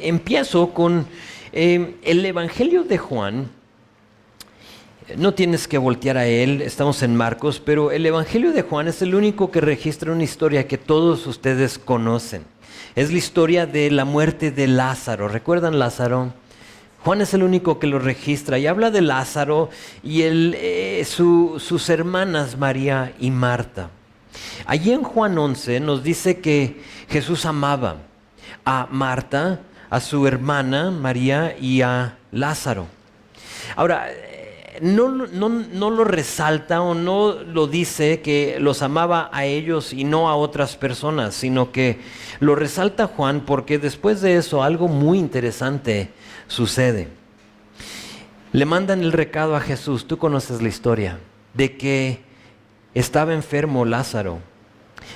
Empiezo con el Evangelio de Juan. No tienes que voltear a él, estamos en Marcos, pero el Evangelio de Juan es el único que registra una historia que todos ustedes conocen. Es la historia de la muerte de Lázaro. ¿Recuerdan Lázaro? Juan es el único que lo registra y habla de Lázaro y sus hermanas María y Marta. Allí en Juan 11 nos dice que Jesús amaba a Marta, a su hermana María y a Lázaro. Ahora, no lo resalta o no lo dice que los amaba a ellos y no a otras personas, sino que lo resalta Juan porque después de eso algo muy interesante sucede. Le mandan el recado a Jesús, tú conoces la historia, de que estaba enfermo Lázaro.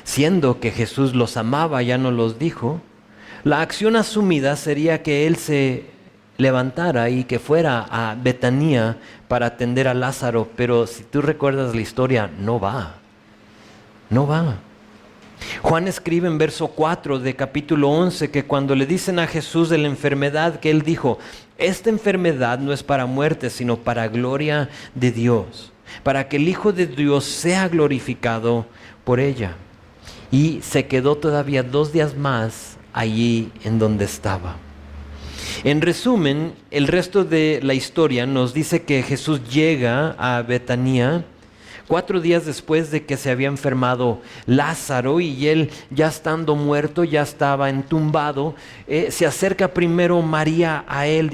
Siendo que Jesús los amaba, ya no los dijo, la acción asumida sería que él se levantara y que fuera a Betania para atender a Lázaro, pero si tú recuerdas la historia, no va. Juan escribe en verso 4 de capítulo 11 que cuando le dicen a Jesús de la enfermedad, que él dijo, esta enfermedad no es para muerte, sino para gloria de Dios, para que el Hijo de Dios sea glorificado por ella. Y se quedó todavía 2 días más allí en donde estaba. En resumen, el resto de la historia nos dice que Jesús llega a Betania 4 días después de que se había enfermado Lázaro y él ya estando muerto, ya estaba entumbado. Se acerca primero Marta a él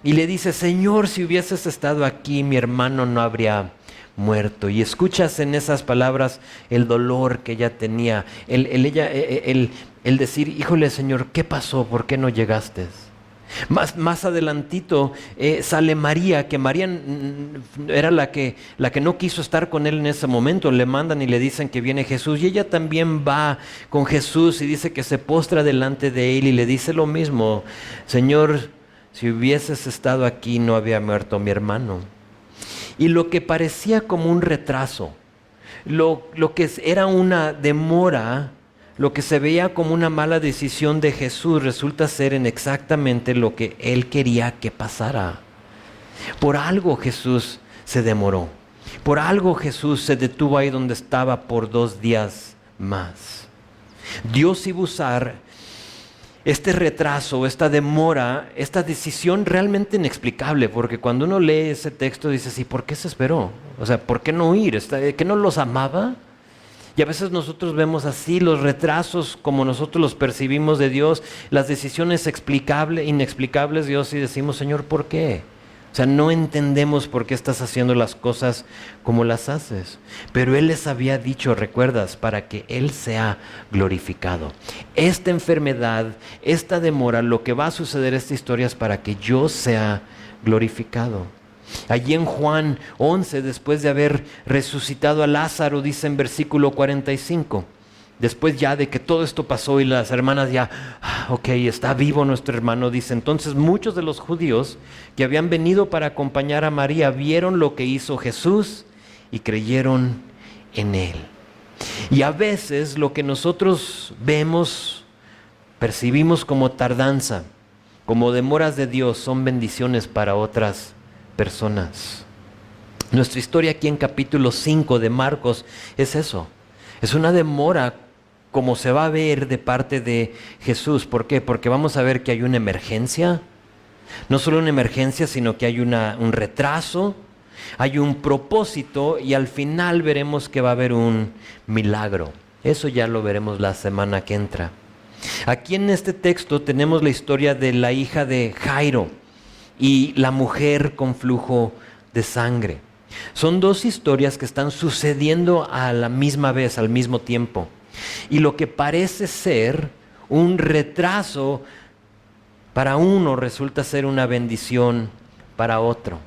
y le dice, Señor, si hubieses estado aquí, mi hermano no habría muerto. Y escuchas en esas palabras el dolor que ella tenía, el decir, híjole Señor, ¿qué pasó? ¿Por qué no llegaste? Más adelantito sale María, que María era la que no quiso estar con él en ese momento. Le mandan y le dicen que viene Jesús y ella también va con Jesús y dice que se postra delante de él y le dice lo mismo, Señor, si hubieses estado aquí no había muerto mi hermano. Y lo que parecía como un retraso, lo que era una demora, lo que se veía como una mala decisión de Jesús, resulta ser en exactamente lo que él quería que pasara. Por algo Jesús se demoró. Por algo Jesús se detuvo ahí donde estaba por 2 días más. Dios iba a usar este retraso, esta demora, esta decisión realmente inexplicable, porque cuando uno lee ese texto dice, ¿y por qué se esperó? O sea, ¿por qué no ir? ¿Que no los amaba? Y a veces nosotros vemos así los retrasos como nosotros los percibimos de Dios, las decisiones inexplicables de Dios y decimos, Señor, ¿por qué? O sea, no entendemos por qué estás haciendo las cosas como las haces. Pero Él les había dicho, recuerdas, para que Él sea glorificado. Esta enfermedad, esta demora, lo que va a suceder esta historia es para que yo sea glorificado. Allí en Juan 11, después de haber resucitado a Lázaro, dice en versículo 45, después ya de que todo esto pasó y las hermanas ya, ok, está vivo nuestro hermano, dice, entonces muchos de los judíos que habían venido para acompañar a María vieron lo que hizo Jesús y creyeron en él. Y a veces lo que nosotros vemos, percibimos como tardanza, como demoras de Dios, son bendiciones para otras personas. Nuestra historia aquí en capítulo 5 de Marcos es eso. Es una demora como se va a ver de parte de Jesús. ¿Por qué? Porque vamos a ver que hay una emergencia. No solo una emergencia, sino que hay un retraso, hay un propósito y al final veremos que va a haber un milagro. Eso ya lo veremos la semana que entra. Aquí en este texto tenemos la historia de la hija de Jairo y la mujer con flujo de sangre. Son 2 historias que están sucediendo a la misma vez, al mismo tiempo. Y lo que parece ser un retraso para uno resulta ser una bendición para otro.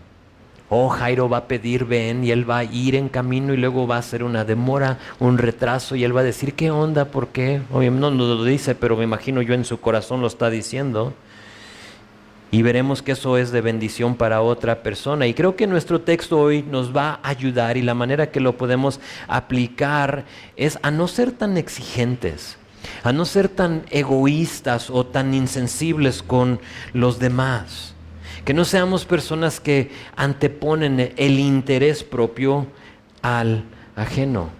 Jairo va a pedir ven y él va a ir en camino y luego va a ser una demora, un retraso y él va a decir ¿qué onda? ¿Por qué? Obviamente no lo dice, pero me imagino yo en su corazón lo está diciendo. Y veremos que eso es de bendición para otra persona. Y creo que nuestro texto hoy nos va a ayudar y la manera que lo podemos aplicar es a no ser tan exigentes a no ser tan egoístas o tan insensibles con los demás, que no seamos personas que anteponen el interés propio al ajeno.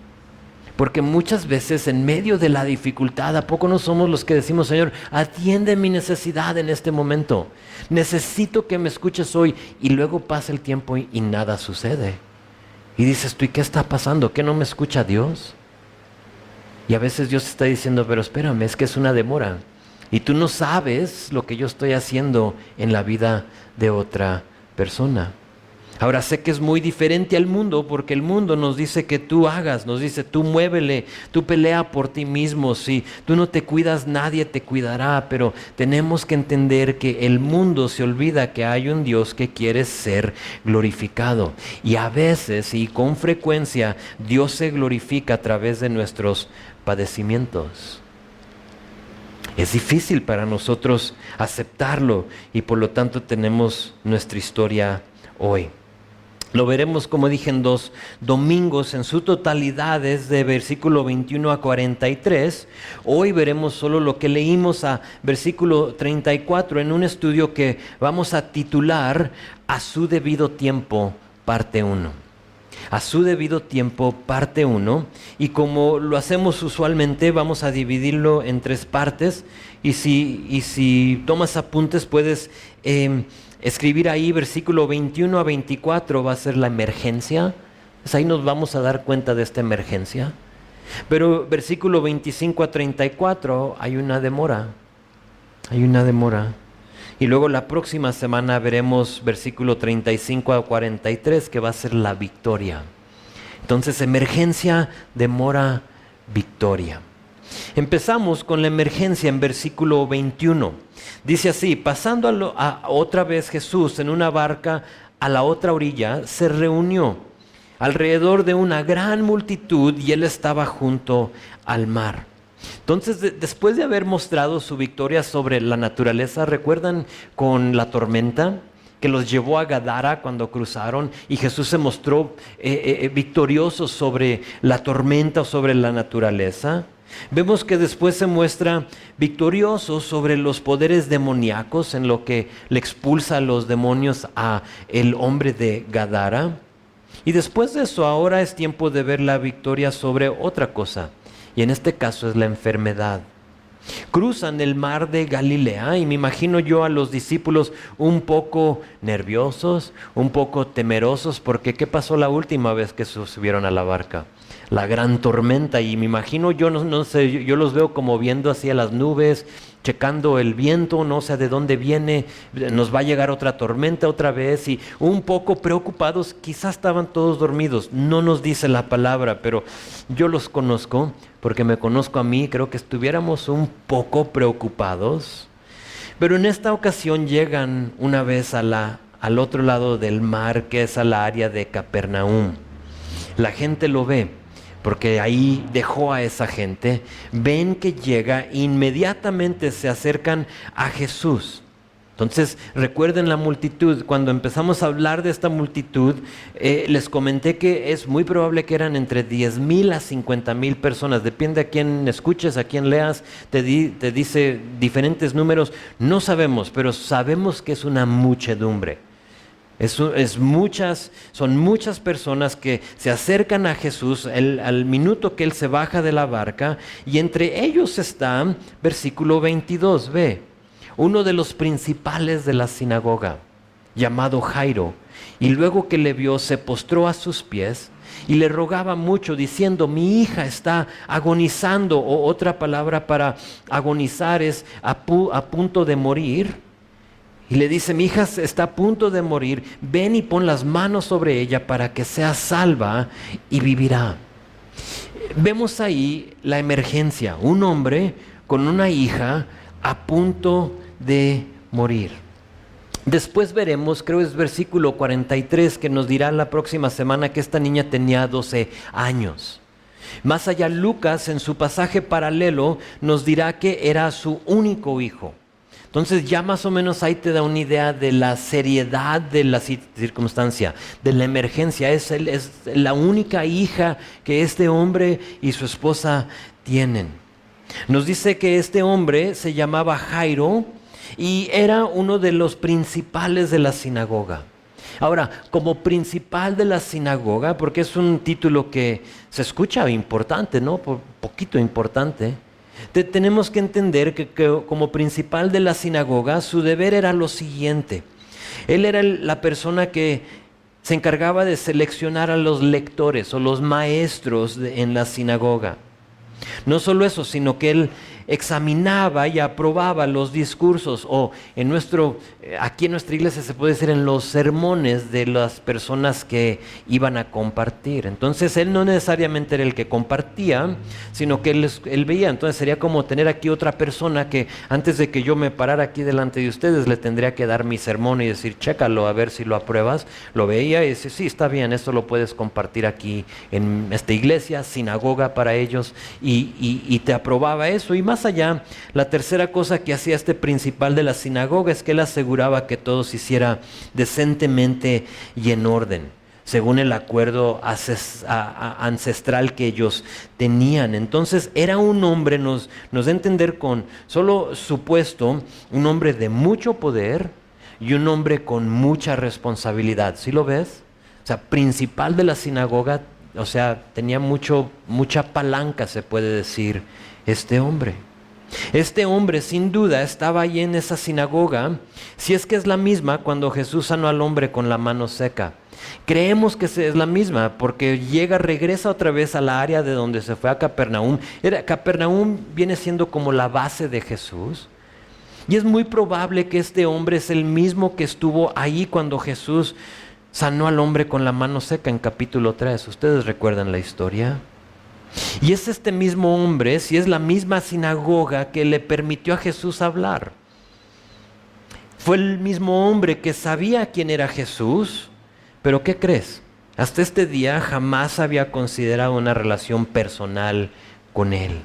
Porque muchas veces en medio de la dificultad, ¿a poco no somos los que decimos, Señor, atiende mi necesidad en este momento? Necesito que me escuches hoy. Y luego pasa el tiempo y nada sucede. Y dices tú, ¿y qué está pasando? ¿Qué no me escucha Dios? Y a veces Dios está diciendo, pero espérame, es que es una demora. Y tú no sabes lo que yo estoy haciendo en la vida de otra persona. Ahora sé que es muy diferente al mundo, porque el mundo nos dice que tú hagas, nos dice tú muévele, tú pelea por ti mismo, si tú no te cuidas nadie te cuidará, pero tenemos que entender que el mundo se olvida que hay un Dios que quiere ser glorificado, y a veces y con frecuencia Dios se glorifica a través de nuestros padecimientos. Es difícil para nosotros aceptarlo y por lo tanto tenemos nuestra historia hoy. Lo veremos, como dije, en 2 domingos, en su totalidad es de versículo 21 a 43. Hoy veremos solo lo que leímos a versículo 34 en un estudio que vamos a titular A su debido tiempo, parte 1. A su debido tiempo, parte 1. Y como lo hacemos usualmente, vamos a dividirlo en 3 partes. Y si tomas apuntes, puedes escribir ahí versículo 21 a 24 va a ser la emergencia. Pues ahí nos vamos a dar cuenta de esta emergencia. Pero versículo 25 a 34 hay una demora. Hay una demora. Y luego la próxima semana veremos versículo 35 a 43 que va a ser la victoria. Entonces, emergencia, demora, victoria. Empezamos con la emergencia en versículo 21. Dice así: pasando otra vez Jesús en una barca a la otra orilla, se reunió alrededor de una gran multitud y él estaba junto al mar. Entonces, después de haber mostrado su victoria sobre la naturaleza, ¿recuerdan con la tormenta que los llevó a Gadara cuando cruzaron? Y Jesús se mostró victorioso sobre la tormenta o sobre la naturaleza. Vemos que después se muestra victorioso sobre los poderes demoníacos, en lo que le expulsa a los demonios a el hombre de Gadara. Y después de eso, ahora es tiempo de ver la victoria sobre otra cosa. Y en este caso es la enfermedad. Cruzan el mar de Galilea y me imagino yo a los discípulos un poco nerviosos, un poco temerosos, porque ¿qué pasó la última vez que se subieron a la barca? La gran tormenta, y me imagino yo, no sé, yo los veo como viendo hacia las nubes, checando el viento, no sé de dónde viene, nos va a llegar otra tormenta otra vez, y un poco preocupados. Quizás estaban todos dormidos, no nos dice la palabra, pero yo los conozco, porque me conozco a mí, creo que estuviéramos un poco preocupados. Pero en esta ocasión llegan una vez al otro lado del mar, que es a la área de Capernaum. La gente lo ve, porque ahí dejó a esa gente. Ven que llega, inmediatamente se acercan a Jesús. Entonces, recuerden la multitud. Cuando empezamos a hablar de esta multitud, les comenté que es muy probable que eran entre 10,000 a 50,000 personas. Depende a quién escuches, a quién leas, te dice diferentes números. No sabemos, pero sabemos que es una muchedumbre. Son muchas personas que se acercan a Jesús al minuto que Él se baja de la barca, y entre ellos está, versículo 22, ve, uno de los principales de la sinagoga, llamado Jairo, y luego que le vio se postró a sus pies y le rogaba mucho, diciendo: mi hija está agonizando, o otra palabra para agonizar es a punto de morir. Y le dice: mi hija está a punto de morir, ven y pon las manos sobre ella para que sea salva y vivirá. Vemos ahí la emergencia, un hombre con una hija a punto de morir. Después veremos, creo es versículo 43, que nos dirá la próxima semana que esta niña tenía 12 años. Más allá, Lucas en su pasaje paralelo nos dirá que era su único hijo. Entonces ya más o menos ahí te da una idea de la seriedad de la circunstancia, de la emergencia. Es la única hija que este hombre y su esposa tienen. Nos dice que este hombre se llamaba Jairo y era uno de los principales de la sinagoga. Ahora, como principal de la sinagoga, porque es un título que se escucha importante, ¿no? Poquito importante. Tenemos que entender que como principal de la sinagoga, su deber era lo siguiente. Él era la persona que se encargaba de seleccionar a los lectores o los maestros en la sinagoga. No solo eso, sino que él examinaba y aprobaba los discursos o aquí en nuestra iglesia se puede decir en los sermones de las personas que iban a compartir. Entonces él no necesariamente era el que compartía, sino que él veía. Entonces sería como tener aquí otra persona que antes de que yo me parara aquí delante de ustedes le tendría que dar mi sermón y decir, chécalo a ver si lo apruebas. Lo veía y decía, sí, está bien, esto lo puedes compartir aquí en esta iglesia, sinagoga para ellos, y te aprobaba eso. Y más allá, la tercera cosa que hacía este principal de la sinagoga es que él aseguraba que todo se hiciera decentemente y en orden, según el acuerdo ancestral que ellos tenían. Entonces era un hombre, nos da a entender con solo su puesto, un hombre de mucho poder y un hombre con mucha responsabilidad. ¿Sí lo ves? O sea, principal de la sinagoga, o sea, tenía mucha palanca, se puede decir, este hombre. Este hombre sin duda estaba ahí en esa sinagoga, si es que es la misma cuando Jesús sanó al hombre con la mano seca. Creemos que es la misma porque regresa otra vez a la área de donde se fue a Capernaum. Capernaum viene siendo como la base de Jesús. Y es muy probable que este hombre es el mismo que estuvo ahí cuando Jesús sanó al hombre con la mano seca en capítulo 3. ¿Ustedes recuerdan la historia? Y es este mismo hombre, si es la misma sinagoga que le permitió a Jesús hablar. Fue el mismo hombre que sabía quién era Jesús, pero ¿qué crees? Hasta este día jamás había considerado una relación personal con él.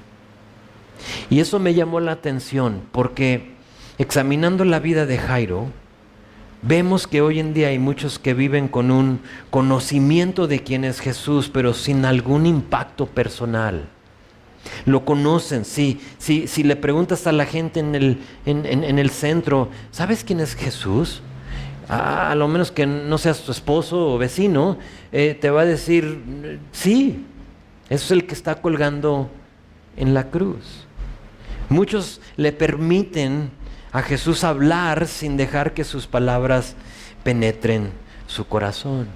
Y eso me llamó la atención porque examinando la vida de Jairo, vemos que hoy en día hay muchos que viven con un conocimiento de quién es Jesús, pero sin algún impacto personal. Lo conocen, sí. Si le preguntas a la gente en el centro, ¿sabes quién es Jesús? A lo menos que no seas tu esposo o vecino, te va a decir, sí, es el que está colgando en la cruz. Muchos le permiten a Jesús hablar sin dejar que sus palabras penetren su corazón.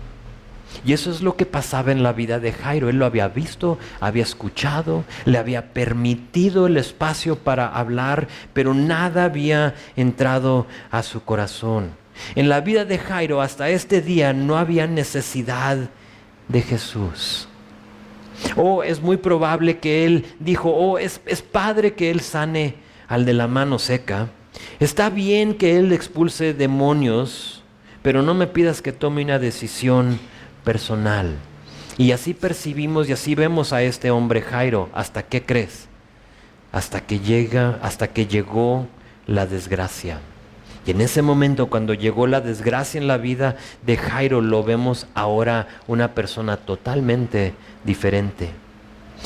Y eso es lo que pasaba en la vida de Jairo. Él lo había visto, había escuchado, le había permitido el espacio para hablar, pero nada había entrado a su corazón. En la vida de Jairo hasta este día no había necesidad de Jesús. Es muy probable que él dijo, es padre que él sane al de la mano seca. Está bien que él expulse demonios, pero no me pidas que tome una decisión personal. Y así percibimos y así vemos a este hombre Jairo. ¿Hasta qué crees? Hasta que llegó la desgracia. Y en ese momento, cuando llegó la desgracia en la vida de Jairo, lo vemos ahora una persona totalmente diferente.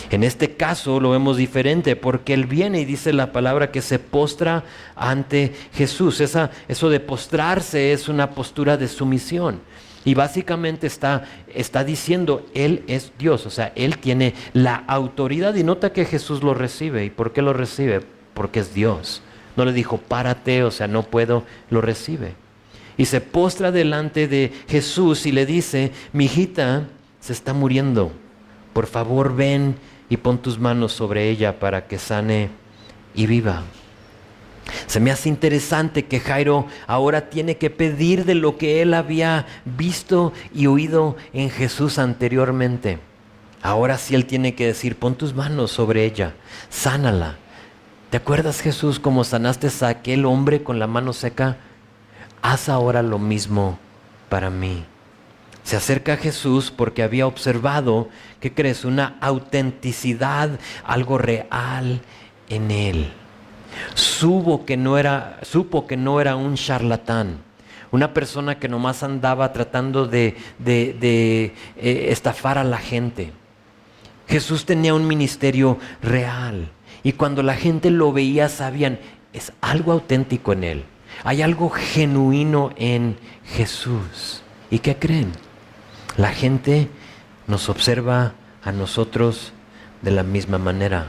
En este caso lo vemos diferente porque él viene y dice la palabra que se postra ante Jesús. Eso de postrarse es una postura de sumisión. Y básicamente está diciendo, Él es Dios, o sea, Él tiene la autoridad. Y nota que Jesús lo recibe. ¿Y por qué lo recibe? Porque es Dios. No le dijo, párate, o sea, no puedo, lo recibe. Y se postra delante de Jesús y le dice, mi hijita se está muriendo. Por favor, ven y pon tus manos sobre ella para que sane y viva. Se me hace interesante que Jairo ahora tiene que pedir de lo que él había visto y oído en Jesús anteriormente. Ahora sí él tiene que decir, pon tus manos sobre ella, sánala. ¿Te acuerdas, Jesús, cómo sanaste a aquel hombre con la mano seca? Haz ahora lo mismo para mí. Se acerca a Jesús porque había observado, ¿qué crees? Una autenticidad, algo real en él. Supo que no era un charlatán, una persona que nomás andaba tratando de estafar a la gente. Jesús tenía un ministerio real Y cuando la gente lo veía, sabían, es algo auténtico en él. Hay algo genuino en Jesús. ¿Y qué creen? La gente nos observa a nosotros de la misma manera.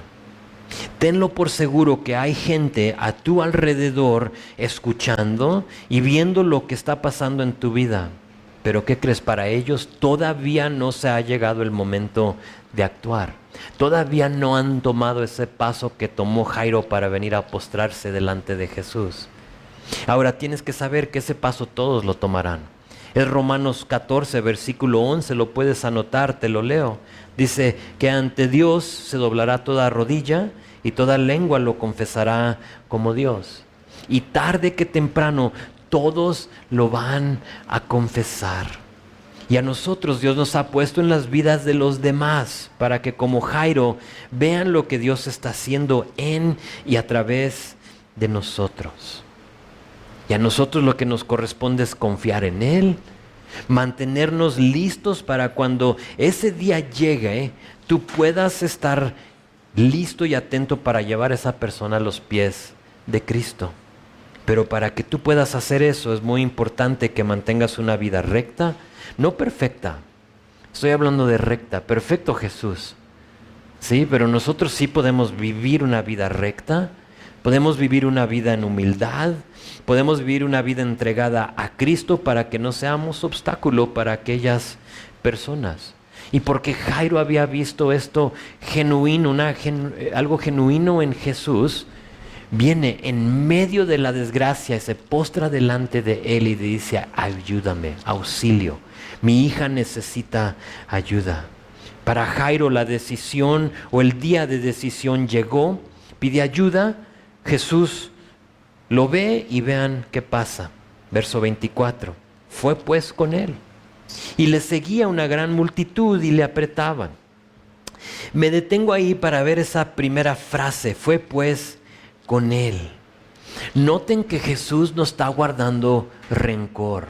Tenlo por seguro que hay gente a tu alrededor escuchando y viendo lo que está pasando en tu vida. Pero ¿qué crees? Para ellos todavía no se ha llegado el momento de actuar. Todavía no han tomado ese paso que tomó Jairo para venir a postrarse delante de Jesús. Ahora tienes que saber que ese paso todos lo tomarán. Es Romanos 14, versículo 11, lo puedes anotar, te lo leo. Dice que ante Dios se doblará toda rodilla y toda lengua lo confesará como Dios. Y tarde que temprano todos lo van a confesar. Y a nosotros Dios nos ha puesto en las vidas de los demás para que como Jairo vean lo que Dios está haciendo en y a través de nosotros. Y a nosotros lo que nos corresponde es confiar en Él, mantenernos listos para cuando ese día llegue, tú puedas estar listo y atento para llevar a esa persona a los pies de Cristo. Pero para que tú puedas hacer eso es muy importante que mantengas una vida recta, no perfecta. Estoy hablando de recta, perfecto Jesús. Sí, pero nosotros sí podemos vivir una vida recta, podemos vivir una vida en humildad, podemos vivir una vida entregada a Cristo para que no seamos obstáculo para aquellas personas. Y porque Jairo había visto esto genuino, algo genuino en Jesús, viene en medio de la desgracia y se postra delante de él y dice, ayúdame, auxilio, mi hija necesita ayuda. Para Jairo la decisión o el día de decisión llegó, pide ayuda, Jesús lo ve y vean qué pasa. Verso 24, fue pues con él y le seguía una gran multitud y le apretaban. Me detengo ahí para ver esa primera frase, fue pues con él. Noten que Jesús no está guardando rencor.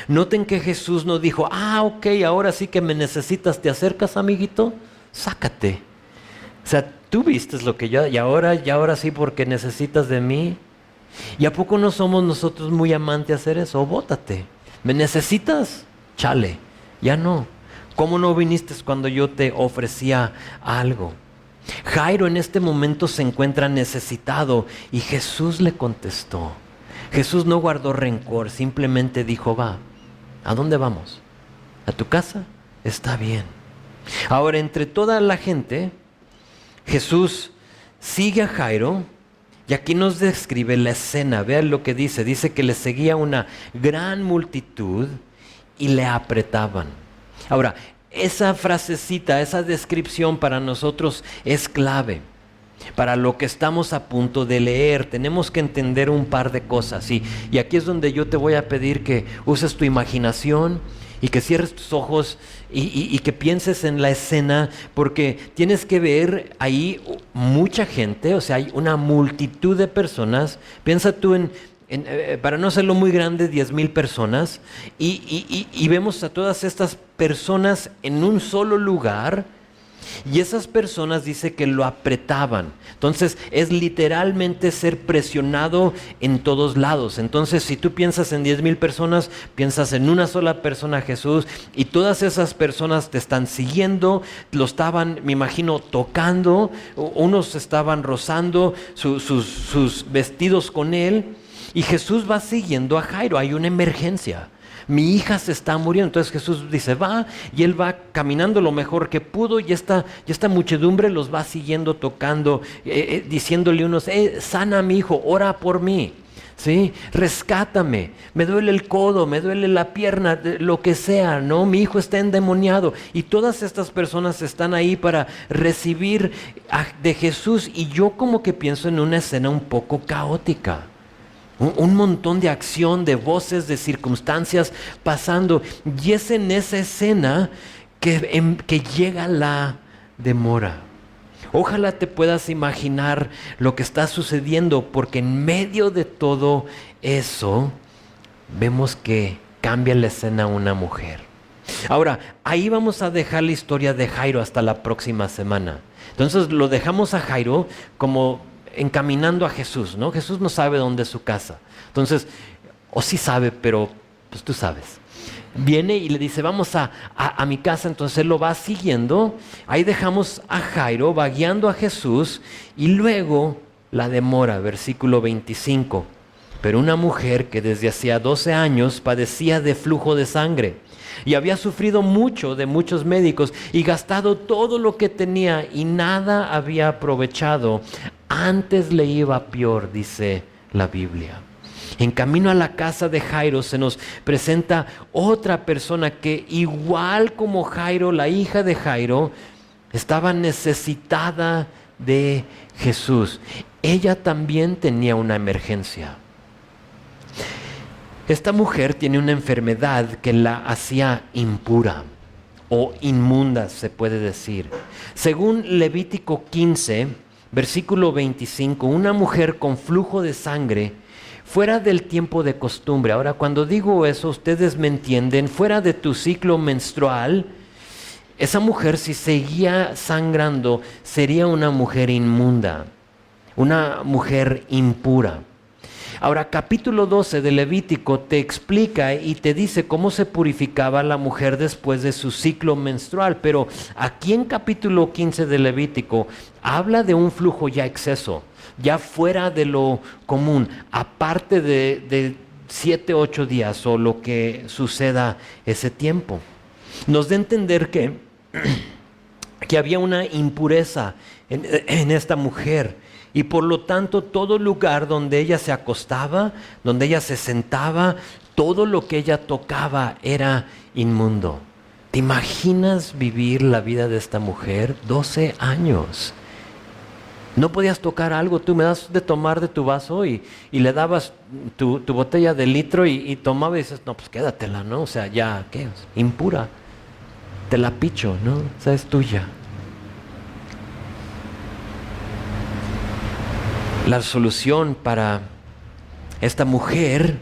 Noten que Jesús no dijo, ok, ahora sí que me necesitas, ¿te acercas, amiguito? Sácate. O sea, tú viste lo que yo, y ahora sí porque necesitas de mí. ¿Y a poco no somos nosotros muy amantes de hacer eso? Bótate. ¿Me necesitas? Chale, ya no. ¿Cómo no viniste cuando yo te ofrecía algo? Jairo en este momento se encuentra necesitado y Jesús le contestó. Jesús no guardó rencor, simplemente dijo, va, ¿a dónde vamos? ¿A tu casa? Está bien. Ahora, entre toda la gente, Jesús sigue a Jairo y aquí nos describe la escena. Vean lo que dice. Dice que le seguía una gran multitud y le apretaban. Ahora, esa frasecita, esa descripción para nosotros es clave. Para lo que estamos a punto de leer, tenemos que entender un par de cosas. Y aquí es donde yo te voy a pedir que uses tu imaginación y que cierres tus ojos y que pienses en la escena, porque tienes que ver ahí mucha gente, o sea, hay una multitud de personas. Piensa tú para no hacerlo muy grande, 10,000 personas, y vemos a todas estas personas en un solo lugar, y esas personas dice que lo apretaban. Entonces es literalmente ser presionado en todos lados. Entonces si tú piensas en 10,000 personas, piensas en una sola persona, Jesús, y todas esas personas te están siguiendo, lo estaban, me imagino, tocando, unos estaban rozando sus vestidos con él. Y Jesús va siguiendo a Jairo, hay una emergencia. Mi hija se está muriendo. Entonces Jesús dice, va, y él va caminando lo mejor que pudo, y esta muchedumbre los va siguiendo, tocando, diciéndole unos, sana a mi hijo, ora por mí, ¿sí? Rescátame, me duele el codo, me duele la pierna, lo que sea, ¿no? Mi hijo está endemoniado. Y todas estas personas están ahí para recibir de Jesús, y yo como que pienso en una escena un poco caótica. Un montón de acción, de voces, de circunstancias pasando. Y es en esa escena que llega la demora. Ojalá te puedas imaginar lo que está sucediendo, porque en medio de todo eso vemos que cambia la escena una mujer. Ahora, ahí vamos a dejar la historia de Jairo hasta la próxima semana. Entonces lo dejamos a Jairo como encaminando a Jesús, ¿no? Jesús no sabe dónde es su casa. Entonces, o sí sabe, pero pues tú sabes. Viene y le dice, vamos a mi casa. Entonces él lo va siguiendo. Ahí dejamos a Jairo, va guiando a Jesús, y luego la demora, versículo 25. Pero una mujer que desde hacía 12 años padecía de flujo de sangre y había sufrido mucho de muchos médicos y gastado todo lo que tenía y nada había aprovechado, antes le iba peor, dice la Biblia. En camino a la casa de Jairo se nos presenta otra persona que, igual como Jairo, la hija de Jairo, estaba necesitada de Jesús. Ella también tenía una emergencia. Esta mujer tiene una enfermedad que la hacía impura o inmunda, se puede decir. Según Levítico 15, versículo 25, una mujer con flujo de sangre fuera del tiempo de costumbre. Ahora, cuando digo eso, ustedes me entienden, fuera de tu ciclo menstrual, esa mujer, si seguía sangrando, sería una mujer inmunda, una mujer impura. Ahora, capítulo 12 de Levítico te explica y te dice cómo se purificaba la mujer después de su ciclo menstrual, pero aquí en capítulo 15 de Levítico habla de un flujo ya exceso, ya fuera de lo común, aparte de 7, 8 días o lo que suceda ese tiempo. Nos da a entender que había una impureza en esta mujer. Y por lo tanto, todo lugar donde ella se acostaba, donde ella se sentaba, todo lo que ella tocaba era inmundo. ¿Te imaginas vivir la vida de esta mujer? 12 años. No podías tocar algo, tú me das de tomar de tu vaso y le dabas tu botella de litro y tomaba y dices, no, pues quédatela, ¿no? O sea, ya, ¿qué? Impura. Te la picho, ¿no? O sea, es tuya. La solución para esta mujer,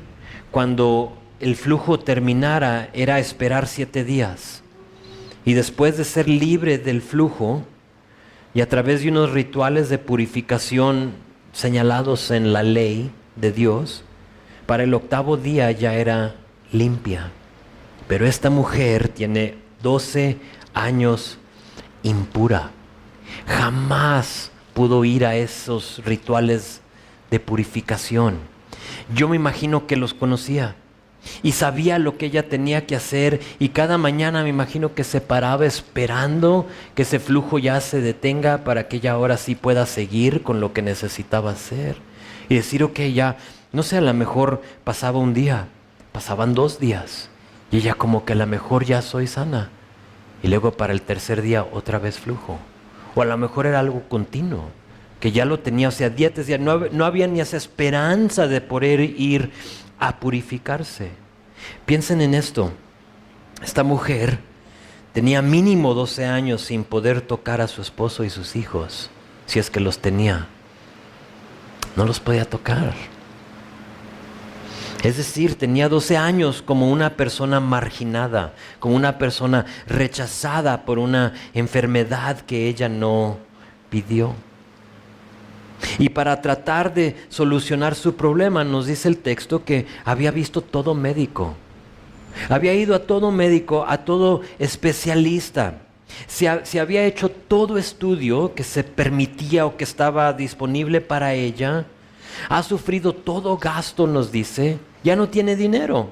cuando el flujo terminara, era esperar 7 días. Y después de ser libre del flujo, y a través de unos rituales de purificación señalados en la ley de Dios, para el 8º día ya era limpia. Pero esta mujer tiene 12 años impura. Jamás pudo ir a esos rituales de purificación. Yo me imagino que los conocía y sabía lo que ella tenía que hacer, y cada mañana me imagino que se paraba esperando que ese flujo ya se detenga para que ella ahora sí pueda seguir con lo que necesitaba hacer y decir, ok, ya, no sé, a lo mejor pasaba un día, pasaban 2 días y ella como que a lo mejor ya soy sana, y luego para el 3er día otra vez flujo. O a lo mejor era algo continuo, que ya lo tenía, o sea, días, no había ni esa esperanza de poder ir a purificarse. Piensen en esto. Esta mujer tenía mínimo 12 años sin poder tocar a su esposo y sus hijos, si es que los tenía. No los podía tocar. Es decir, tenía 12 años como una persona marginada, como una persona rechazada por una enfermedad que ella no pidió. Y para tratar de solucionar su problema, nos dice el texto que había visto todo médico. Había ido a todo médico, a todo especialista. Se había hecho todo estudio que se permitía o que estaba disponible para ella. Ha sufrido todo gasto, nos dice. Ya no tiene dinero.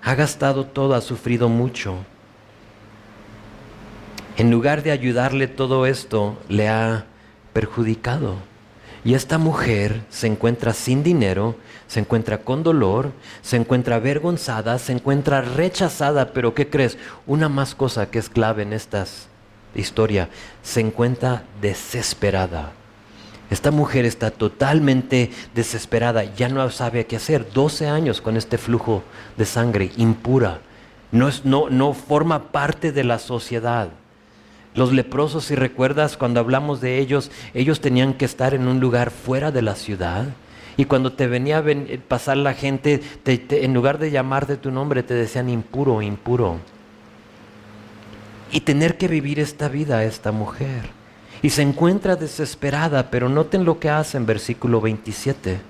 Ha gastado todo, ha sufrido mucho. En lugar de ayudarle, todo esto le ha perjudicado. Y esta mujer se encuentra sin dinero, se encuentra con dolor, se encuentra avergonzada, se encuentra rechazada, pero ¿qué crees? Una más cosa que es clave en esta historia, se encuentra desesperada. Esta mujer está totalmente desesperada, ya no sabe qué hacer. 12 años con este flujo de sangre impura, no forma parte de la sociedad. Los leprosos, si recuerdas, cuando hablamos de ellos tenían que estar en un lugar fuera de la ciudad. Y cuando te venía a pasar la gente, en lugar de llamarte tu nombre, te decían impuro, impuro. Y tener que vivir esta vida, esta mujer. Y se encuentra desesperada, pero noten lo que hace en versículo 27.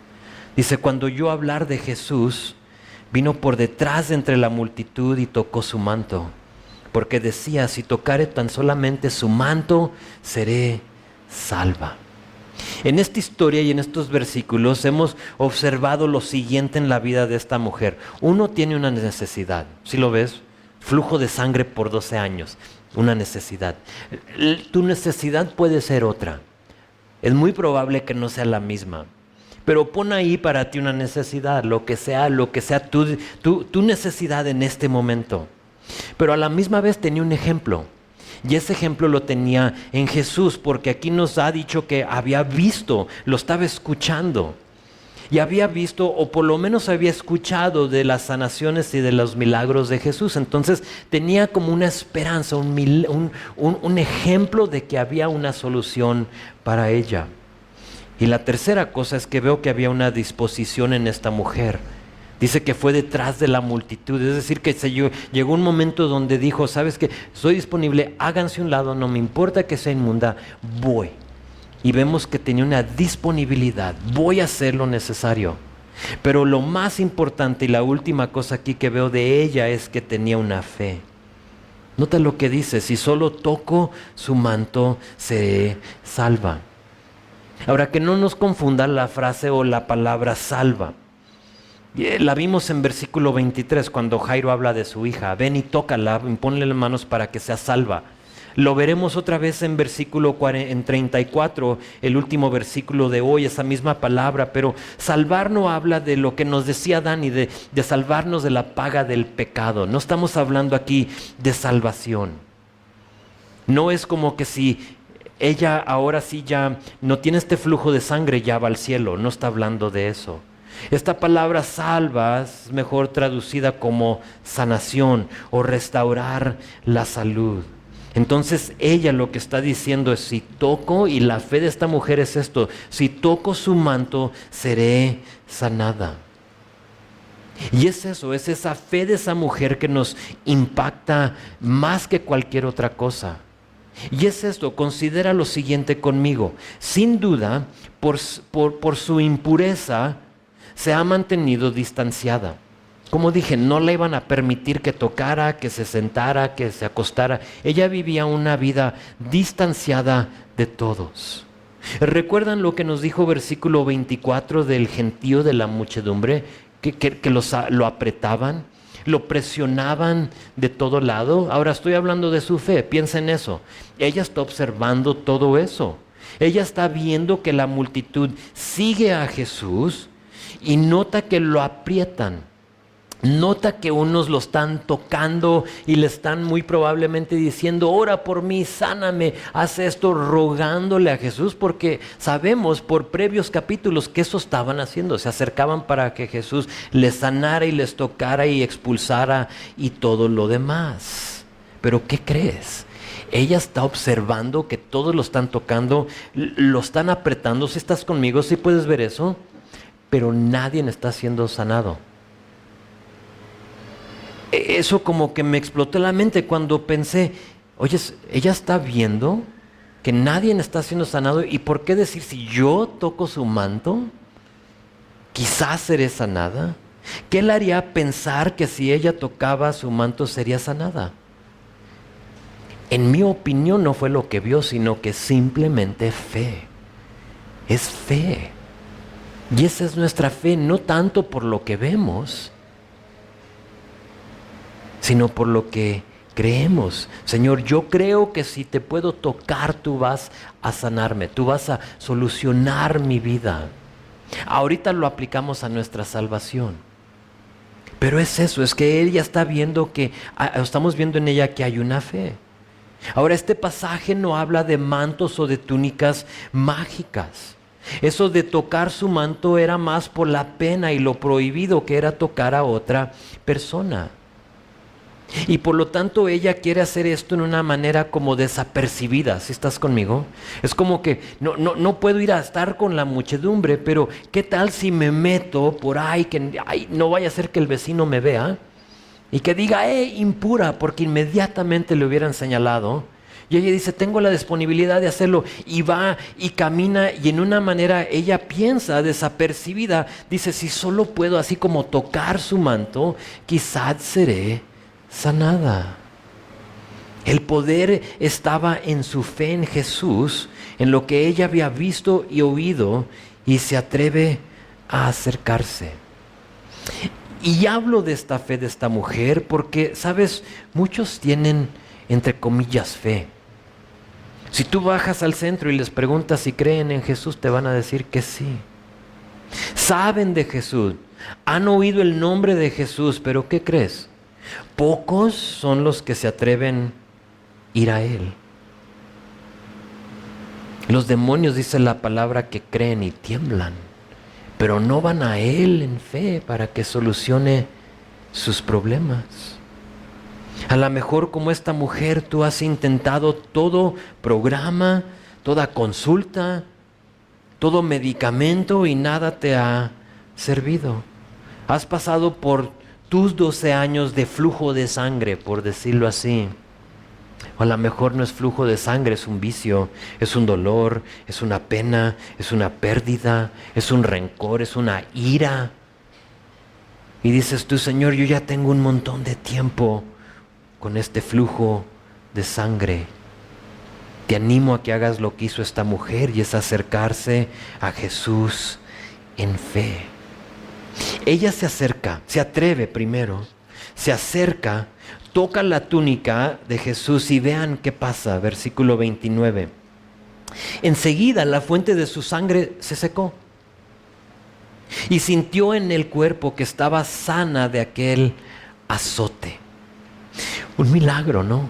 Dice, cuando oyó hablar de Jesús, vino por detrás de entre la multitud y tocó su manto, porque decía, si tocare tan solamente su manto, seré salva. En esta historia y en estos versículos hemos observado lo siguiente en la vida de esta mujer. Uno tiene una necesidad, ¿sí lo ves? Flujo de sangre por 12 años, una necesidad. Tu necesidad puede ser otra. Es muy probable que no sea la misma. Pero pon ahí para ti una necesidad, lo que sea tu necesidad en este momento. Pero a la misma vez tenía un ejemplo. Y ese ejemplo lo tenía en Jesús, porque aquí nos ha dicho que había visto, lo estaba escuchando. Y había visto, o por lo menos había escuchado de las sanaciones y de los milagros de Jesús. Entonces tenía como una esperanza, un ejemplo de que había una solución para ella. Y la tercera cosa es que veo que había una disposición en esta mujer. Dice que fue detrás de la multitud, es decir, que llegó un momento donde dijo, ¿sabes qué? Estoy disponible, háganse un lado, no me importa que sea inmunda, voy. Y vemos que tenía una disponibilidad, voy a hacer lo necesario. Pero lo más importante y la última cosa aquí que veo de ella es que tenía una fe. Nota lo que dice, si solo toco su manto, seré salva. Ahora, que no nos confundan la frase o la palabra salva. La vimos en versículo 23 cuando Jairo habla de su hija. Ven y tócala, ponle las manos para que sea salva. Lo veremos otra vez en versículo 34, el último versículo de hoy, esa misma palabra. Pero salvar no habla de lo que nos decía Dani, de salvarnos de la paga del pecado. No estamos hablando aquí de salvación. No es como que si ella ahora sí ya no tiene este flujo de sangre, ya va al cielo. No está hablando de eso. Esta palabra salva es mejor traducida como sanación o restaurar la salud. Entonces ella lo que está diciendo es, si toco, y la fe de esta mujer es esto, si toco su manto, seré sanada. Y es eso, es esa fe de esa mujer que nos impacta más que cualquier otra cosa. Y es esto, considera lo siguiente conmigo. Sin duda, por su impureza, se ha mantenido distanciada. Como dije, no le iban a permitir que tocara, que se sentara, que se acostara. Ella vivía una vida distanciada de todos. ¿Recuerdan lo que nos dijo versículo 24 del gentío de la muchedumbre? Que lo apretaban, lo presionaban de todo lado. Ahora estoy hablando de su fe, piensa en eso. Ella está observando todo eso. Ella está viendo que la multitud sigue a Jesús y nota que lo aprietan. Nota que unos lo están tocando y le están muy probablemente diciendo, ora por mí, sáname, haz esto, rogándole a Jesús, porque sabemos por previos capítulos que eso estaban haciendo. Se acercaban para que Jesús les sanara y les tocara y expulsara y todo lo demás. Pero ¿qué crees? Ella está observando que todos lo están tocando, lo están apretando. Si estás conmigo, ¿sí puedes ver eso? Pero nadie está siendo sanado. Eso como que me explotó la mente cuando pensé, oye, ella está viendo que nadie está siendo sanado, ¿y por qué decir si yo toco su manto, quizás seré sanada? ¿Qué le haría pensar que si ella tocaba su manto sería sanada? En mi opinión no fue lo que vio, sino que simplemente fe. Es fe. Y esa es nuestra fe, no tanto por lo que vemos, sino por lo que creemos. Señor, yo creo que si te puedo tocar, tú vas a sanarme, tú vas a solucionar mi vida. Ahorita lo aplicamos a nuestra salvación. Pero es eso, es que ella está viendo que, estamos viendo en ella que hay una fe. Ahora, este pasaje no habla de mantos o de túnicas mágicas. Eso de tocar su manto era más por la pena y lo prohibido que era tocar a otra persona. Y por lo tanto ella quiere hacer esto en una manera como desapercibida. ¿Sí estás conmigo? Es como que no puedo ir a estar con la muchedumbre, pero ¿qué tal si me meto por ahí? No vaya a ser que el vecino me vea y que diga, impura, porque inmediatamente le hubieran señalado Y ella dice, tengo la disponibilidad de hacerlo. Y va y camina y en una manera ella piensa desapercibida. Dice, si solo puedo así como tocar su manto, quizás seré sanada. El poder estaba en su fe en Jesús, en lo que ella había visto y oído, y se atreve a acercarse. Y hablo de esta fe de esta mujer porque, ¿sabes? Muchos tienen, entre comillas, fe. Si tú bajas al centro y les preguntas si creen en Jesús, te van a decir que sí. Saben de Jesús, han oído el nombre de Jesús, pero ¿qué crees? Pocos son los que se atreven a ir a Él. Los demonios, dice la palabra, que creen y tiemblan, pero no van a Él en fe para que solucione sus problemas. A lo mejor como esta mujer tú has intentado todo programa, toda consulta, todo medicamento y nada te ha servido. Has pasado por tus 12 años de flujo de sangre, por decirlo así. O a lo mejor no es flujo de sangre, es un vicio, es un dolor, es una pena, es una pérdida, es un rencor, es una ira. Y dices tú, Señor, yo ya tengo un montón de tiempo con este flujo de sangre. Te animo a que hagas lo que hizo esta mujer, y es acercarse a Jesús en fe. Ella se acerca, se atreve primero, se acerca, toca la túnica de Jesús y vean qué pasa, versículo 29. Enseguida la fuente de su sangre se secó y sintió en el cuerpo que estaba sana de aquel azote. Un milagro, ¿no?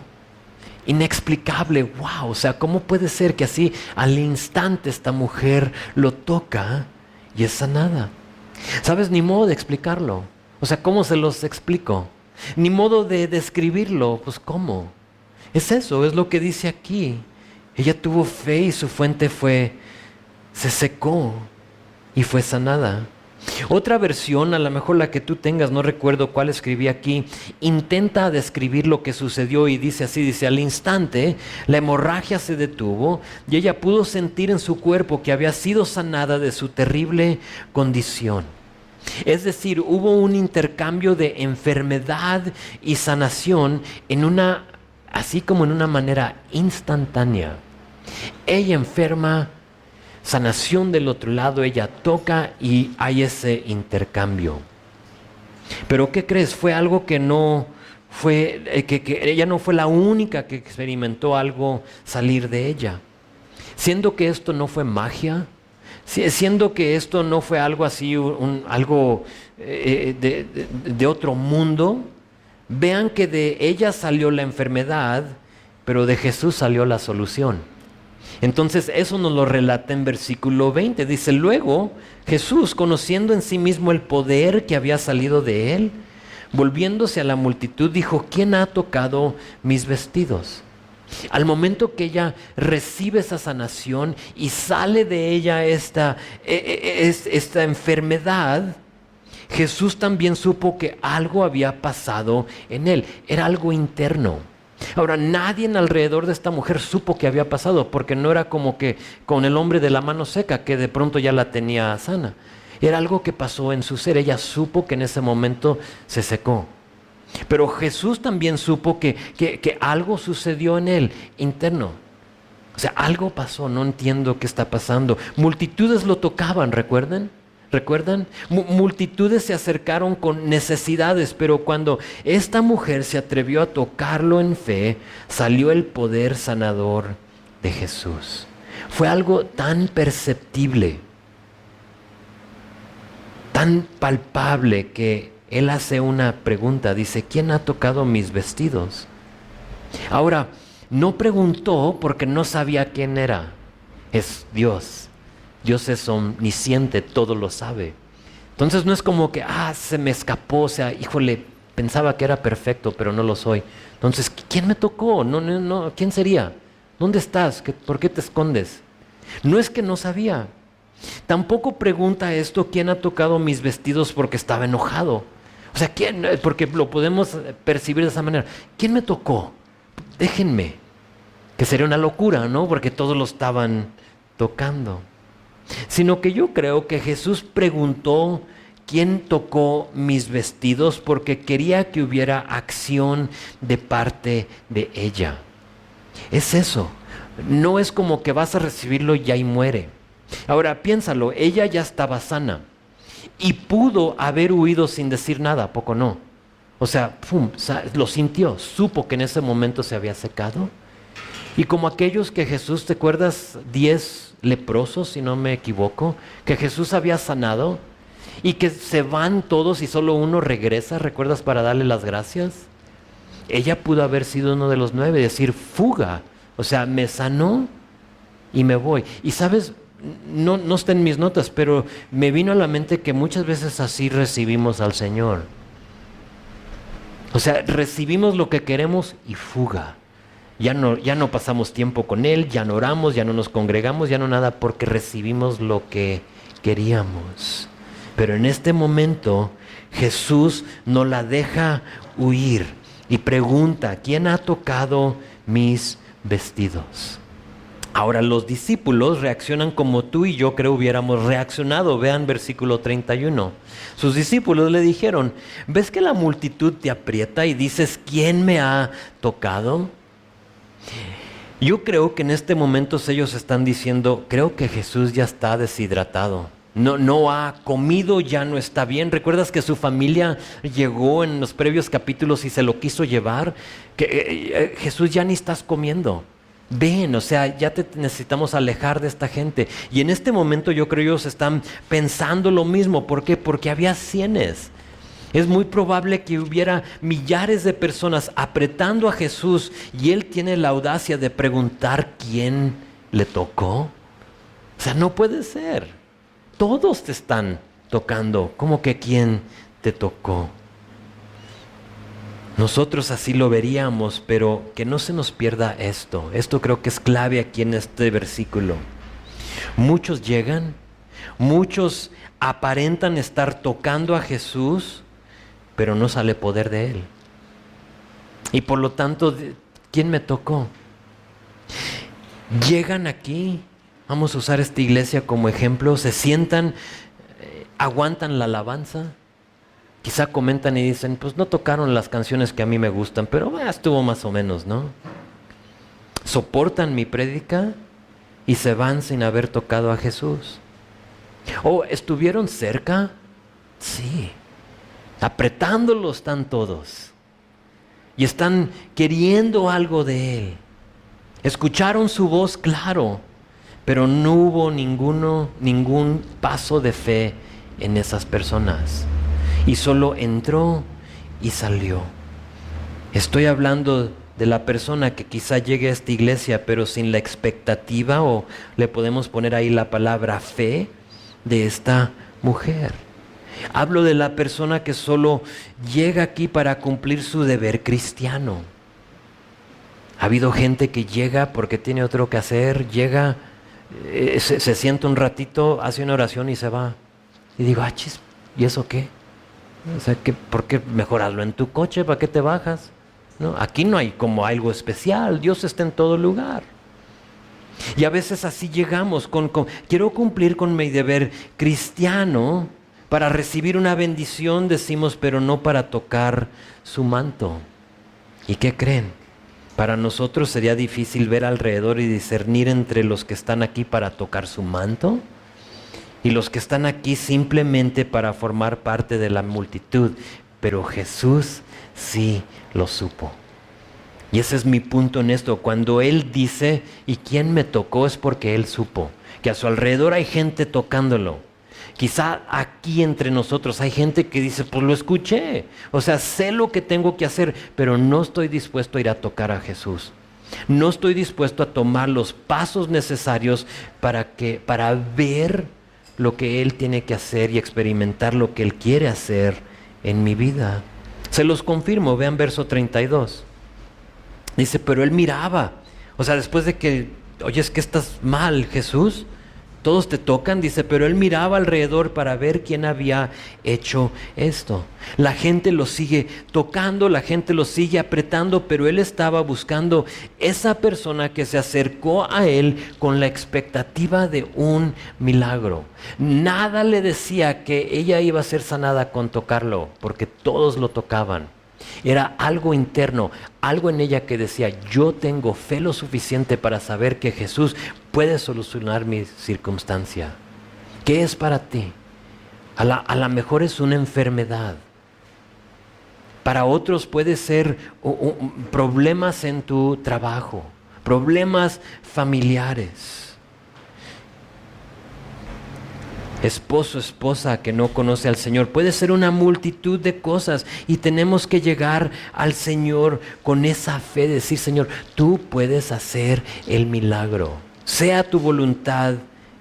Inexplicable, wow, o sea, ¿cómo puede ser que así al instante esta mujer lo toca y es sanada? ¿Sabes? Ni modo de explicarlo. O sea, ¿cómo se los explico? Ni modo de describirlo, pues ¿cómo? Es eso, es lo que dice aquí. Ella tuvo fe y su fuente se secó y fue sanada. Otra versión, a lo mejor la que tú tengas, no recuerdo cuál escribí aquí, intenta describir lo que sucedió y dice así, dice, al instante la hemorragia se detuvo y ella pudo sentir en su cuerpo que había sido sanada de su terrible condición. Es decir, hubo un intercambio de enfermedad y sanación así como en una manera instantánea. Ella enferma, sanación del otro lado, ella toca y hay ese intercambio. Pero ¿qué crees? Fue algo que no fue, que ella no fue la única que experimentó algo salir de ella. Siendo que esto no fue magia, siendo que esto no fue algo así, algo de otro mundo, vean que de ella salió la enfermedad, pero de Jesús salió la solución. Entonces eso nos lo relata en versículo 20. Dice, luego Jesús, conociendo en sí mismo el poder que había salido de él, volviéndose a la multitud, dijo, ¿quién ha tocado mis vestidos? Al momento que ella recibe esa sanación y sale de ella esta enfermedad, Jesús también supo que algo había pasado en él. Era algo interno. Ahora, nadie alrededor de esta mujer supo que había pasado, porque no era como que con el hombre de la mano seca que de pronto ya la tenía sana. Era algo que pasó en su ser. Ella supo que en ese momento se secó. Pero Jesús también supo que algo sucedió en él, interno. O sea, algo pasó, no entiendo qué está pasando. Multitudes lo tocaban, ¿recuerdan? Multitudes se acercaron con necesidades, pero cuando esta mujer se atrevió a tocarlo en fe, salió el poder sanador de Jesús. Fue algo tan perceptible, tan palpable, que él hace una pregunta, dice, ¿quién ha tocado mis vestidos? Ahora, no preguntó porque no sabía quién era. Es Dios. Dios es omnisciente, todo lo sabe. Entonces no es como que, se me escapó, o sea, híjole, pensaba que era perfecto, pero no lo soy. Entonces, ¿quién me tocó? No, ¿quién sería? ¿Dónde estás? ¿Por qué te escondes? No es que no sabía. Tampoco pregunta esto, ¿quién ha tocado mis vestidos? Porque estaba enojado. O sea, ¿quién? Porque lo podemos percibir de esa manera. ¿Quién me tocó? Déjenme. que sería una locura, ¿no? Porque todos lo estaban tocando. Sino que yo creo que Jesús preguntó quién tocó mis vestidos porque quería que hubiera acción de parte de ella. Es eso. No es como que vas a recibirlo y ahí muere. Ahora piénsalo, ella ya estaba sana y pudo haber huido sin decir nada, ¿a poco no? O sea, lo sintió, supo que en ese momento se había secado. Y como aquellos que Jesús, ¿te acuerdas? 10 leprosos, si no me equivoco, que Jesús había sanado y que se van todos y solo uno regresa, ¿recuerdas? Para darle las gracias. Ella pudo haber sido uno de los 9, decir fuga. O sea, me sanó y me voy. Y sabes, no está en mis notas, pero me vino a la mente que muchas veces así recibimos al Señor. O sea, recibimos lo que queremos y fuga. Ya no pasamos tiempo con Él, ya no oramos, ya no nos congregamos, ya no nada, porque recibimos lo que queríamos. Pero en este momento Jesús no la deja huir y pregunta, ¿quién ha tocado mis vestidos? Ahora los discípulos reaccionan como tú y yo creo hubiéramos reaccionado. Vean versículo 31. Sus discípulos le dijeron, ¿ves que la multitud te aprieta y dices, ¿quién me ha tocado? Yo creo que en este momento ellos están diciendo, creo que Jesús ya está deshidratado. No ha comido, ya no está bien. ¿Recuerdas que su familia llegó en los previos capítulos y se lo quiso llevar? Que Jesús, ya ni estás comiendo. Ven, o sea, ya te necesitamos alejar de esta gente. Y en este momento yo creo que ellos están pensando lo mismo. ¿Por qué? Porque había cienes. Es muy probable que hubiera millares de personas apretando a Jesús y Él tiene la audacia de preguntar quién le tocó. O sea, no puede ser. Todos te están tocando. ¿Cómo que quién te tocó? Nosotros así lo veríamos, pero que no se nos pierda esto. Esto creo que es clave aquí en este versículo. Muchos llegan, muchos aparentan estar tocando a Jesús, pero no sale poder de Él. Y por lo tanto, ¿quién me tocó? Llegan aquí, vamos a usar esta iglesia como ejemplo, se sientan, aguantan la alabanza. Quizá comentan y dicen, pues no tocaron las canciones que a mí me gustan, pero estuvo más o menos, ¿no? Soportan mi prédica y se van sin haber tocado a Jesús. ¿O estuvieron cerca? Sí. Apretándolo están todos. Y están queriendo algo de Él. Escucharon su voz, claro, pero no hubo ningún paso de fe en esas personas. Y solo entró y salió. Estoy hablando de la persona que quizá llegue a esta iglesia, pero sin la expectativa, o le podemos poner ahí la palabra fe, de esta mujer. Hablo de la persona que solo llega aquí para cumplir su deber cristiano. Ha habido gente que llega porque tiene otro que hacer, llega, se sienta un ratito, hace una oración y se va. Y digo, chis, ¿y eso qué? O sea, ¿por qué mejor hazlo en tu coche? ¿Para qué te bajas? ¿No? Aquí no hay como algo especial. Dios está en todo lugar. Y a veces así llegamos. Quiero cumplir con mi deber cristiano para recibir una bendición, decimos, pero no para tocar su manto. ¿Y qué creen? Para nosotros sería difícil ver alrededor y discernir entre los que están aquí para tocar su manto y los que están aquí simplemente para formar parte de la multitud. Pero Jesús sí lo supo. Y ese es mi punto en esto. Cuando Él dice, ¿y quién me tocó? Es porque Él supo que a su alrededor hay gente tocándolo. Quizá aquí entre nosotros hay gente que dice, pues lo escuché. O sea, sé lo que tengo que hacer, pero no estoy dispuesto a ir a tocar a Jesús. No estoy dispuesto a tomar los pasos necesarios para ver lo que Él tiene que hacer y experimentar lo que Él quiere hacer en mi vida. Se los confirmo, vean verso 32. Dice, pero Él miraba. O sea, después de que, oye, es que estás mal, Jesús. Todos te tocan, dice, pero él miraba alrededor para ver quién había hecho esto. La gente lo sigue tocando, la gente lo sigue apretando, pero él estaba buscando esa persona que se acercó a él con la expectativa de un milagro. Nada le decía que ella iba a ser sanada con tocarlo, porque todos lo tocaban. Era algo interno, algo en ella que decía, yo tengo fe lo suficiente para saber que Jesús puede solucionar mi circunstancia. ¿Qué es para ti? A la mejor es una enfermedad. Para otros puede ser problemas en tu trabajo, problemas familiares. Esposo, esposa que no conoce al Señor. Puede ser una multitud de cosas y tenemos que llegar al Señor con esa fe, decir, Señor, tú puedes hacer el milagro. Sea tu voluntad,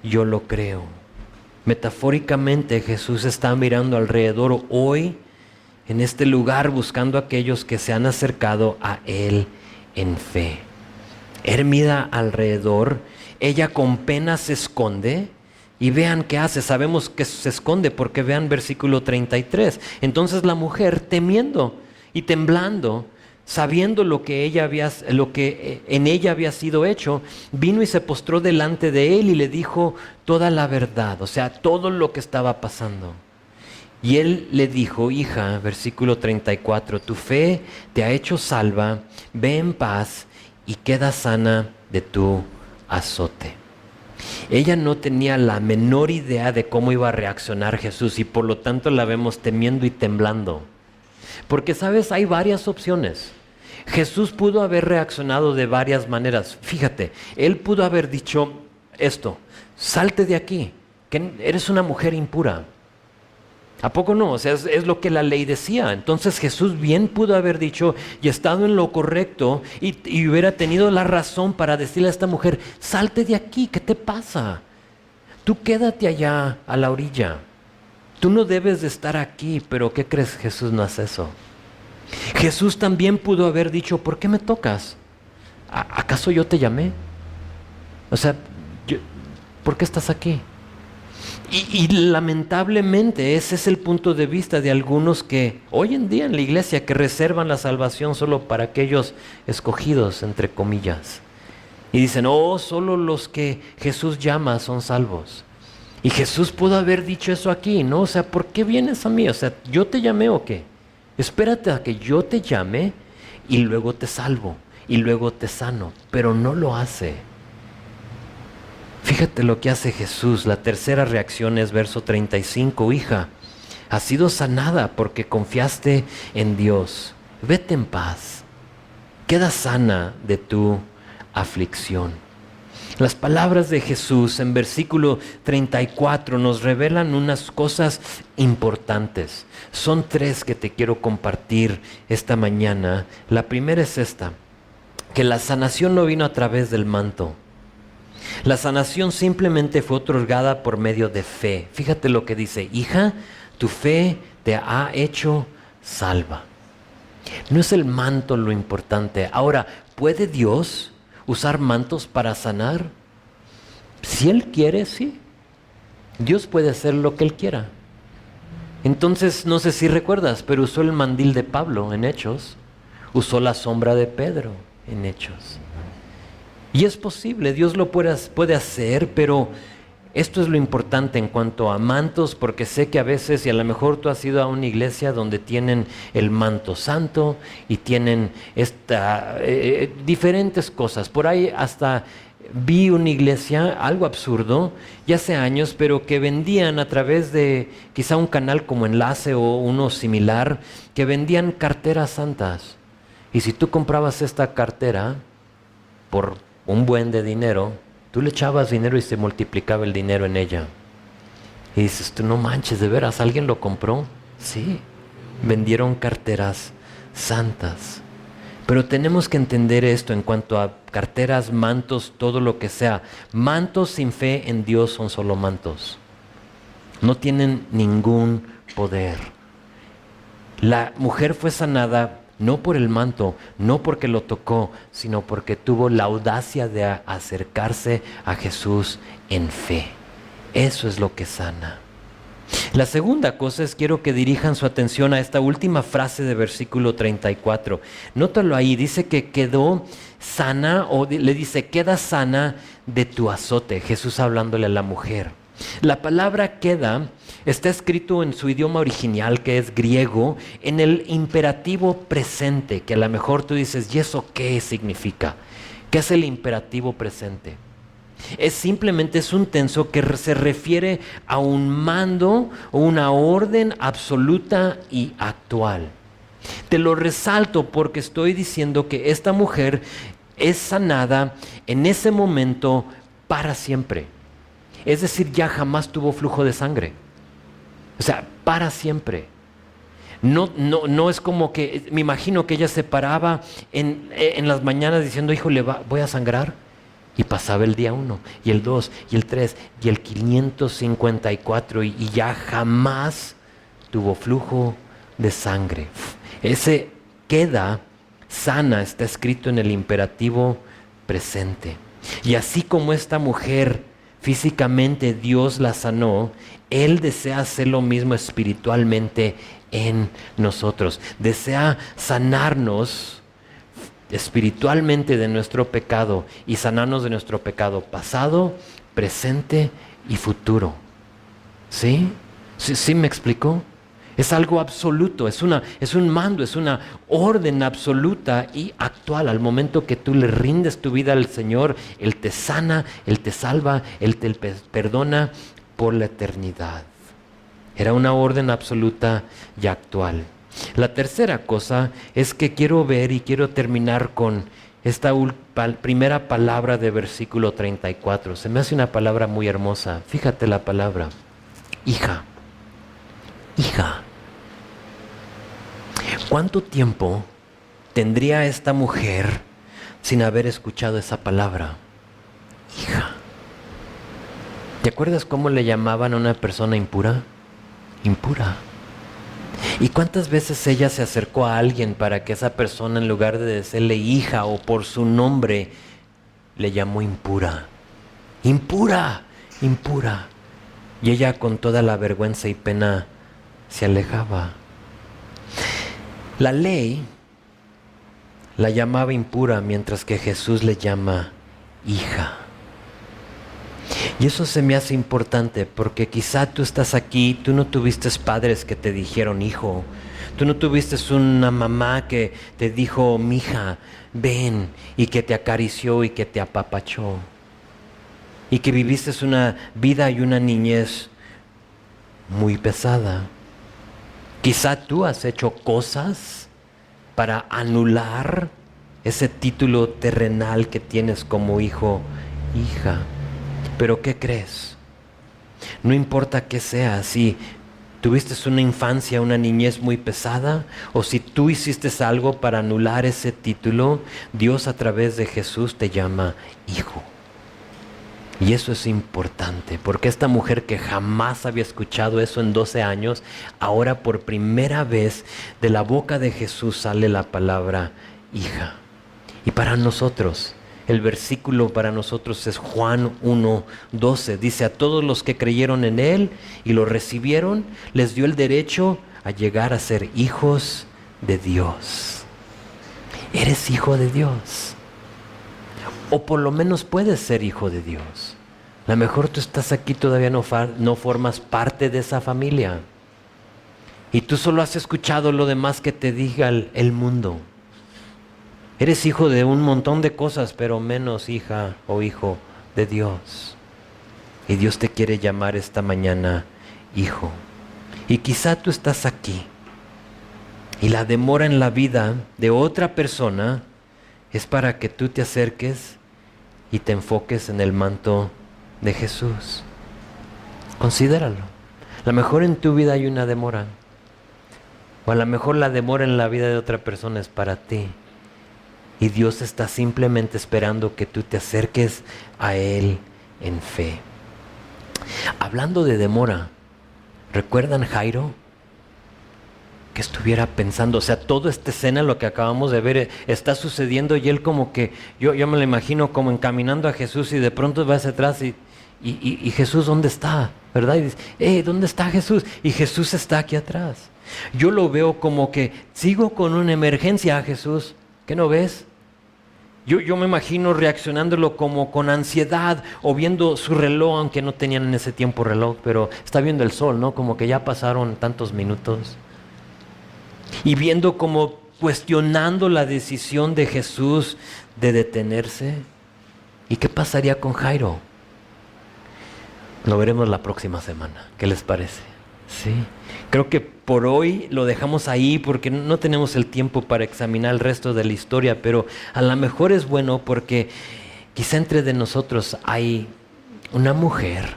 yo lo creo. Metafóricamente, Jesús está mirando alrededor hoy en este lugar buscando a aquellos que se han acercado a Él en fe. Él mira alrededor, ella con pena se esconde. Y vean qué hace, sabemos que se esconde porque vean versículo 33. Entonces la mujer, temiendo y temblando, sabiendo lo que en ella había sido hecho, vino y se postró delante de él y le dijo toda la verdad, o sea, todo lo que estaba pasando. Y él le dijo, hija, versículo 34, tu fe te ha hecho salva, ve en paz y queda sana de tu azote. Ella no tenía la menor idea de cómo iba a reaccionar Jesús y por lo tanto la vemos temiendo y temblando. Porque, ¿sabes? Hay varias opciones. Jesús pudo haber reaccionado de varias maneras. Fíjate, Él pudo haber dicho esto, salte de aquí, que eres una mujer impura. ¿A poco no? O sea, es lo que la ley decía. Entonces Jesús bien pudo haber dicho y estado en lo correcto y hubiera tenido la razón para decirle a esta mujer, salte de aquí, ¿qué te pasa? Tú quédate allá a la orilla. Tú no debes de estar aquí, pero ¿qué crees? Jesús no hace eso. Jesús también pudo haber dicho, ¿por qué me tocas? ¿Acaso yo te llamé? O sea, ¿por qué estás aquí? Y lamentablemente ese es el punto de vista de algunos que hoy en día en la iglesia que reservan la salvación solo para aquellos escogidos, entre comillas. Y dicen, solo los que Jesús llama son salvos. Y Jesús pudo haber dicho eso aquí, ¿no? O sea, ¿por qué vienes a mí? O sea, ¿yo te llamé o qué? Espérate a que yo te llame y luego te salvo y luego te sano, pero no lo hace. Fíjate lo que hace Jesús. La tercera reacción es verso 35. Hija, has sido sanada porque confiaste en Dios. Vete en paz. Queda sana de tu aflicción. Las palabras de Jesús en versículo 34 nos revelan unas cosas importantes. Son tres que te quiero compartir esta mañana. La primera es esta, que la sanación no vino a través del manto. La sanación simplemente fue otorgada por medio de fe. Fíjate lo que dice, hija, tu fe te ha hecho salva. No es el manto lo importante. Ahora, ¿puede Dios usar mantos para sanar? Si Él quiere, sí. Dios puede hacer lo que Él quiera. Entonces, no sé si recuerdas, pero usó el mandil de Pablo en Hechos. Usó la sombra de Pedro en Hechos. Y es posible, Dios lo puede hacer, pero esto es lo importante en cuanto a mantos, porque sé que a veces, y a lo mejor tú has ido a una iglesia donde tienen el manto santo y tienen diferentes cosas. Por ahí hasta vi una iglesia, algo absurdo, ya hace años, pero que vendían a través de quizá un canal como Enlace o uno similar, que vendían carteras santas. Y si tú comprabas esta cartera por un buen de dinero, tú le echabas dinero y se multiplicaba el dinero en ella. Y dices, tú no manches, ¿de veras alguien lo compró? Sí, vendieron carteras santas. Pero tenemos que entender esto en cuanto a carteras, mantos, todo lo que sea. Mantos sin fe en Dios son solo mantos. No tienen ningún poder. La mujer fue sanada no por el manto, no porque lo tocó, sino porque tuvo la audacia de acercarse a Jesús en fe. Eso es lo que sana. La segunda cosa es, quiero que dirijan su atención a esta última frase de versículo 34. Nótalo ahí, dice que quedó sana, o le dice, queda sana de tu azote. Jesús hablándole a la mujer. La palabra queda está escrito en su idioma original, que es griego, en el imperativo presente, que a lo mejor tú dices, ¿y eso qué significa? ¿Qué es el imperativo presente? Simplemente es un tenso que se refiere a un mando o una orden absoluta y actual. Te lo resalto porque estoy diciendo que esta mujer es sanada en ese momento para siempre. Es decir, ya jamás tuvo flujo de sangre. O sea, para siempre. No es como que, me imagino que ella se paraba en las mañanas diciendo, híjole, voy a sangrar. Y pasaba el día 1, y el 2, y el 3, y el 554, y ya jamás tuvo flujo de sangre. Ese queda sana está escrito en el imperativo presente. Y así como esta mujer físicamente Dios la sanó, Él desea hacer lo mismo espiritualmente en nosotros. Desea sanarnos espiritualmente de nuestro pecado y sanarnos de nuestro pecado pasado, presente y futuro. ¿Sí? ¿Sí me explicó? Es algo absoluto, es un mando, es una orden absoluta y actual. Al momento que tú le rindes tu vida al Señor, Él te sana, Él te salva, Él te perdona por la eternidad. Era una orden absoluta y actual. La tercera cosa es que quiero ver y quiero terminar con esta primera palabra de versículo 34. Se me hace una palabra muy hermosa. Fíjate la palabra, hija. Hija. ¿Cuánto tiempo tendría esta mujer sin haber escuchado esa palabra? Hija. ¿Te acuerdas cómo le llamaban a una persona impura? Impura. ¿Y cuántas veces ella se acercó a alguien para que esa persona, en lugar de decirle hija o por su nombre, le llamó impura? Impura, impura. Y ella con toda la vergüenza y pena se alejaba. La ley la llamaba impura, mientras que Jesús le llama hija. Y eso se me hace importante porque quizá tú estás aquí, tú no tuviste padres que te dijeron hijo, tú no tuviste una mamá que te dijo mija, ven, y que te acarició y que te apapachó, y que viviste una vida y una niñez muy pesada. Quizá tú has hecho cosas para anular ese título terrenal que tienes como hijo, hija. Pero ¿qué crees? No importa qué sea, si tuviste una infancia, una niñez muy pesada, o si tú hiciste algo para anular ese título, Dios a través de Jesús te llama hijo. Y eso es importante, porque esta mujer que jamás había escuchado eso en 12 años, ahora por primera vez de la boca de Jesús sale la palabra hija. Y para nosotros, el versículo para nosotros es Juan 1:12. Dice, a todos los que creyeron en Él y lo recibieron, les dio el derecho a llegar a ser hijos de Dios. Eres hijo de Dios. O por lo menos puedes ser hijo de Dios. A lo mejor tú estás aquí, todavía no formas parte de esa familia. Y tú solo has escuchado lo demás que te diga el mundo. Eres hijo de un montón de cosas, pero menos hija o hijo de Dios. Y Dios te quiere llamar esta mañana hijo. Y quizá tú estás aquí y la demora en la vida de otra persona es para que tú te acerques y te enfoques en el manto de Jesús. Considéralo. A lo mejor en tu vida hay una demora. O a lo mejor la demora en la vida de otra persona es para ti. Y Dios está simplemente esperando que tú te acerques a Él en fe. Hablando de demora, ¿recuerdan Jairo? Que estuviera pensando, o sea, toda esta escena, lo que acabamos de ver, está sucediendo y él como que, yo me lo imagino como encaminando a Jesús y de pronto va hacia atrás y y Jesús, ¿dónde está? ¿Verdad? Y dice, ¿dónde está Jesús? Y Jesús está aquí atrás. Yo lo veo como que sigo con una emergencia a Jesús. ¿Qué no ves? Yo me imagino reaccionándolo como con ansiedad o viendo su reloj, aunque no tenían en ese tiempo reloj, pero está viendo el sol, ¿no? Como que ya pasaron tantos minutos. Y viendo como cuestionando la decisión de Jesús de detenerse. ¿Y qué pasaría con Jairo? Lo veremos la próxima semana. ¿Qué les parece? Sí. Creo que por hoy lo dejamos ahí porque no tenemos el tiempo para examinar el resto de la historia, pero a lo mejor es bueno porque quizá entre de nosotros hay una mujer,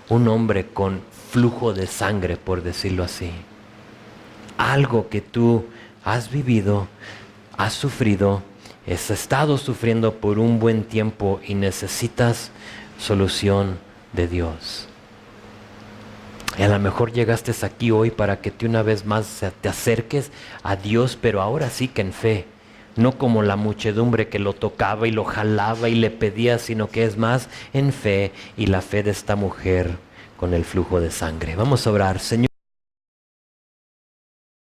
un hombre con flujo de sangre, por decirlo así. Algo que tú has vivido, has sufrido, has estado sufriendo por un buen tiempo y necesitas solución de Dios. Y a lo mejor llegaste aquí hoy para que tú una vez más te acerques a Dios, pero ahora sí que en fe. No como la muchedumbre que lo tocaba y lo jalaba y le pedía, sino que es más en fe y la fe de esta mujer con el flujo de sangre. Vamos a orar, Señor.